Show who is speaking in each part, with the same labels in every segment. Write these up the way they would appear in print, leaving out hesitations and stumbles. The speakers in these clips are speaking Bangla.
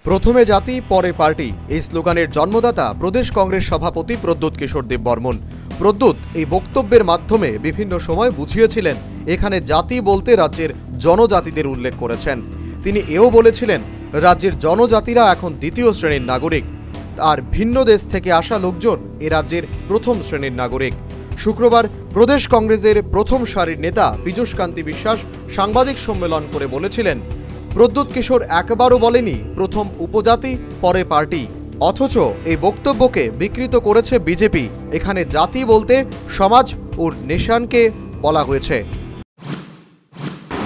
Speaker 1: প্রথমে জাতি পরে পার্টি এই স্লোগানের জন্মদাতা প্রদেশ কংগ্রেস সভাপতি প্রদ্যোৎ কিশোর দেববর্মন। প্রদ্যোৎ এই বক্তব্যের মাধ্যমে বিভিন্ন সময় বুঝিয়েছিলেন এখানে জাতি বলতে রাজ্যের জনজাতিদের উল্লেখ করেছেন। তিনি এও বলেছিলেন রাজ্যের জনজাতিরা এখন দ্বিতীয় শ্রেণীর নাগরিক, আর ভিন্ন দেশ থেকে আসা লোকজন এ রাজ্যের প্রথম শ্রেণীর নাগরিক। শুক্রবার প্রদেশ কংগ্রেসের প্রথম সারির নেতা পীযূষ কান্তি বিশ্বাস সাংবাদিক সম্মেলন করে বলেছিলেন প্রদ্যোৎ কিশোর একবারও বলেনি প্রথম উপজাতি পরে পার্টি, অথচ এই বক্তব্যকে বিকৃত করেছে বিজেপি। এখানে জাতি বলতে সমাজ ও নেশনকে বলা হয়েছে।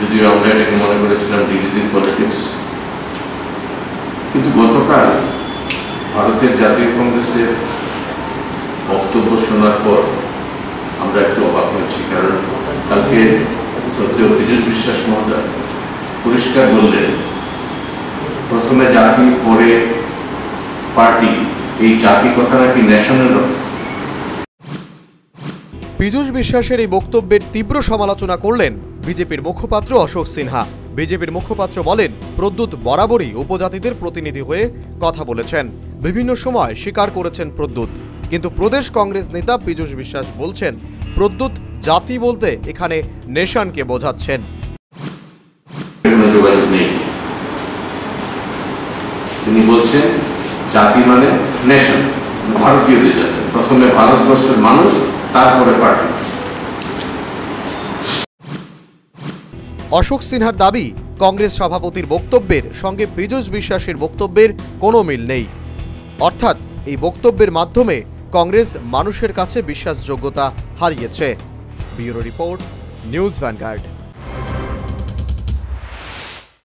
Speaker 2: যদিও আমরা এটাকে মনে করেছিলাম ডিভিজিভ পলিটিক্স, কিন্তু গতকাল ভারতের জাতীয় কংগ্রেসের বক্তব্য শোনার পর আমরা একটু অবাক হয়েছি। কারণ কালকে শ্রদ্ধেয় পীযূষ বিশ্বাস মহোদয় পরিষ্কার বললেন প্রথমে জাতি পরে পার্টি, এই জাতি কথা নাকি ন্যাশনাল।
Speaker 1: পীযূষ বিশ্বাসের এই বক্তব্যের তীব্র সমালোচনা করলেন বিজেপির মুখপাত্র অশোক সিনহা। বিজেপির মুখপাত্র বলেন প্রদ্যোৎ বরাবরই উপজাতিদের প্রতিনিধি হয়ে কথা বলেছেন, বিভিন্ন সময় স্বীকার করেছেন প্রদ্যোৎ। কিন্তু প্রদেশ কংগ্রেস নেতা পীযূষ বিশ্বাস বলছেন প্রদ্যোৎ জাতি বলতে এখানে নেশনকে বোঝাচ্ছেন।
Speaker 2: যোগাযোগ নেই, তিনি বলছেন জাতি মানে নেশন, ভারতীয়দের জাতি, প্রথমে ভারতবর্ষের মানুষ তারপরে পার্টি।
Speaker 1: অশোক সিনহার দাবি কংগ্রেস সভাপতির বক্তব্যের সঙ্গে পীযূষ বিশ্বাসের বক্তব্যের কোনো মিল নেই, অর্থাৎ এই বক্তব্যের মাধ্যমে কংগ্রেস মানুষের কাছে বিশ্বাসযোগ্যতা হারিয়েছে। Bureau report, news vanguard.